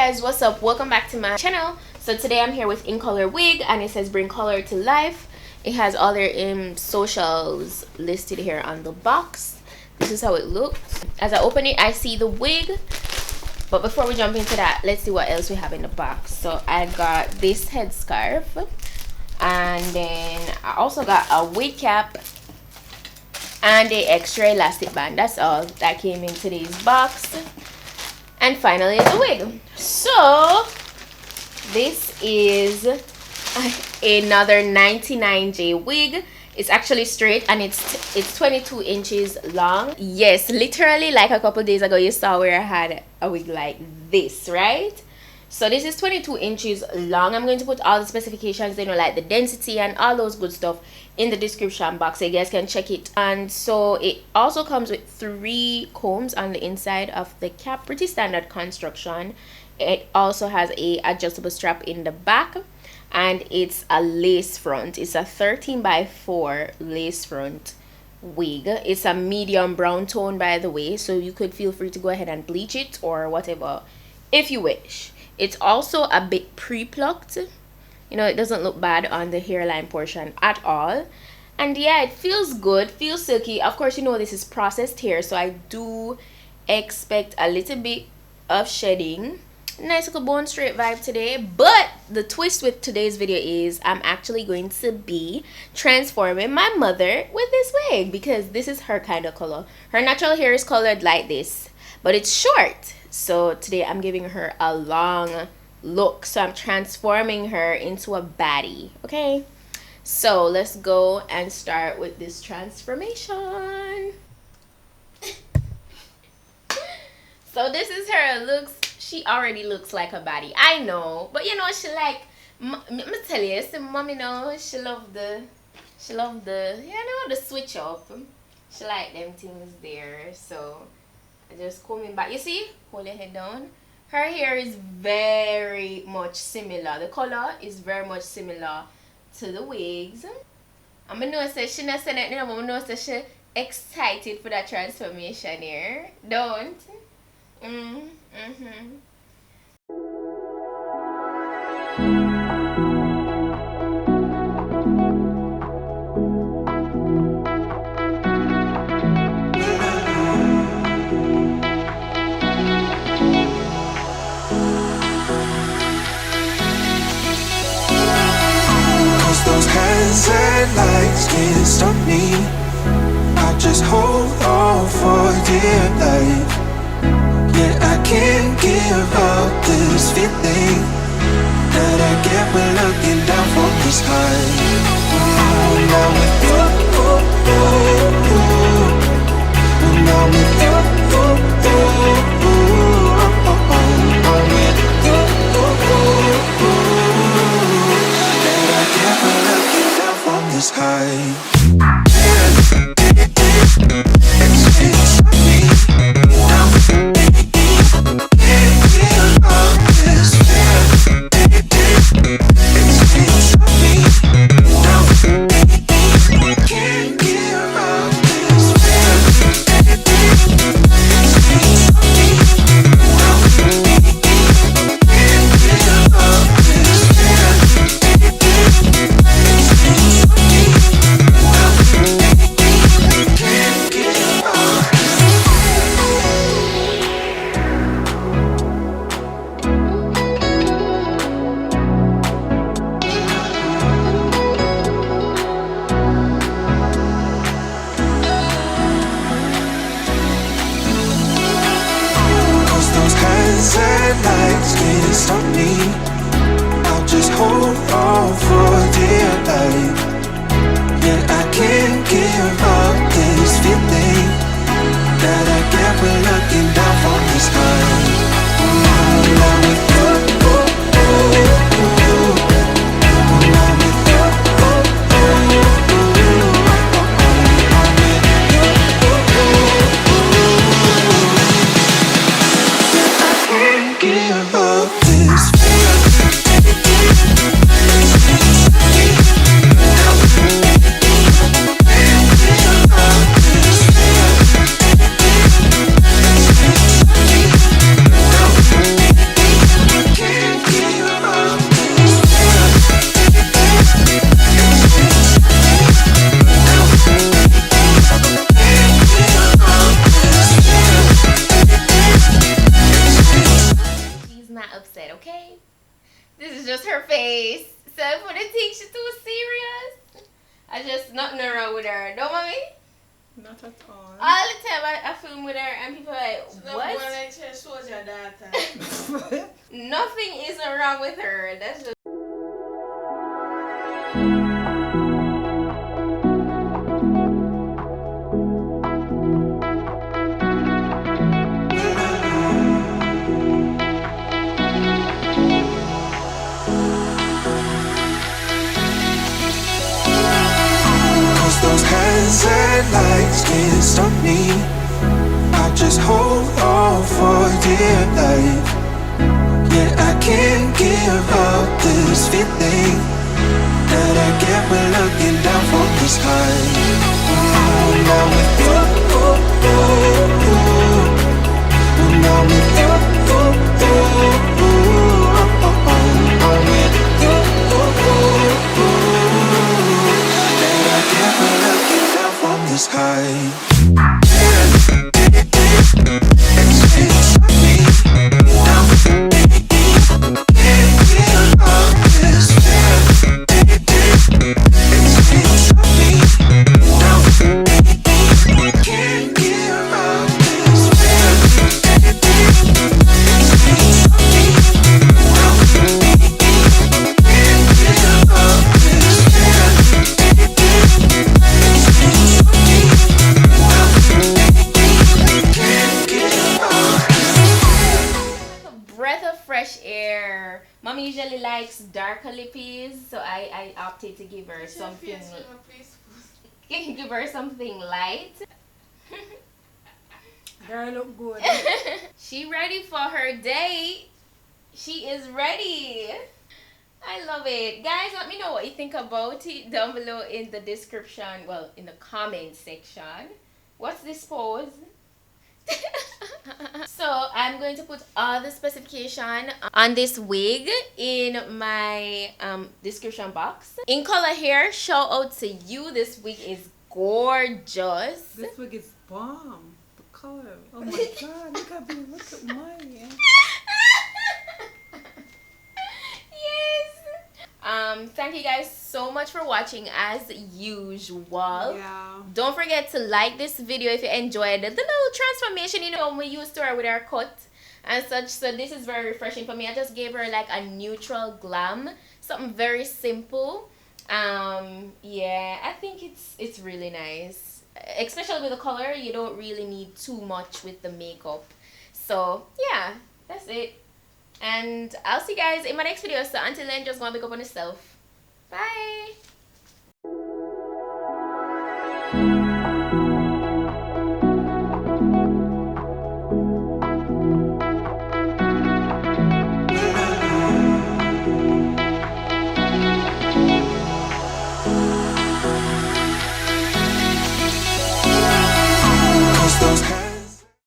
guys, what's up? Welcome back to my channel. So today I'm here with Incolorwig and it says bring color to life. It has all their socials listed here on the box. This is how it looks. As I open it, I see the wig. But before we jump into that, let's see what else we have in the box. So I got this headscarf, and then I also got a wig cap and the extra elastic band. That's all that came in today's box. And finally the wig. So this is another 99J wig. It's actually straight and it's 22 inches long. Yes, literally like a couple days ago you saw where I had a wig like this, right? So this is 22 inches long. I'm going to put all the specifications, you know, like the density and all those good stuff in the description box so you guys can check it. And so it also comes with 3 combs on the inside of the cap. Pretty standard construction. It also has a adjustable strap in the back, and it's a lace front. It's a 13x4 lace front wig. It's a medium brown tone, by the way, so you could feel free to go ahead and bleach it or whatever if you wish. It's also a bit pre-plucked. You know, it doesn't look bad on the hairline portion at all. And yeah, it feels good, feels silky. Of course, you know this is processed hair, so I do expect a little bit of shedding. Nice little bone straight vibe today. But the twist with today's video is I'm actually going to be transforming my mother with this wig, because this is her kind of color. Her natural hair is colored like this, but it's short. So today I'm giving her a long look. So I'm transforming her into a baddie. Okay, so let's go and start with this transformation. So this is her looks. She already looks like a baddie, I know, but you know, she like, let me tell you, see, mommy know she love the you know, the switch up. She like them things there. So I just coming back. You see, hold your head down. Her hair is very much similar. The color is very much similar to the wigs. I'm gonna know say she not saying it, I'm gonna know say she excited for that transformation here. Don't. Those hazard lights can't stop me. I'll just hold on for dear life. Yeah, I can't give up this feeling that I get when looking down from the sky. Now with you, now with you, lights can't stop me. I'll just hold on for dear life. Yeah, I can't give up this feeling that I get when looking down from the sky. Now with you, now with you, I can't give up this feeling. but I think she's too serious. I just nothing wrong with her. Don't mommy? Not at all. All the time I film with her and people are like, what? Nothing isn't wrong with her. That's just Those hands and lights can't stop me. I just hold on for dear life. Yeah, I can't give up this feeling that I get when looking down from the sky. Now with you, now with you, now with you, that I get when looking down from the sky. breath of fresh air. Mommy usually likes darker lippies, so I opted to give her something. Give her something light. Girl, look good. She ready for her date. She is ready. I love it. Guys, let me know what you think about it down below in the description. Well, in the comment section. What's this pose? So I'm going to put all the specification on this wig in my description box. In color hair, shout out to you. This wig is gorgeous. This wig is bomb. The color. Oh my god, look at mine. Yes. Thank you guys so much for watching as usual. Yeah. Don't forget to like this video if you enjoyed the little transformation, you know, we used to her with her cut and such. So this is very refreshing for me. I just gave her like a neutral glam, something very simple. Yeah, I think it's really nice, especially with the color. You don't really need too much with the makeup. So yeah, that's it. And I'll see you guys in my next video. So until then, just go and pick up on yourself. Bye.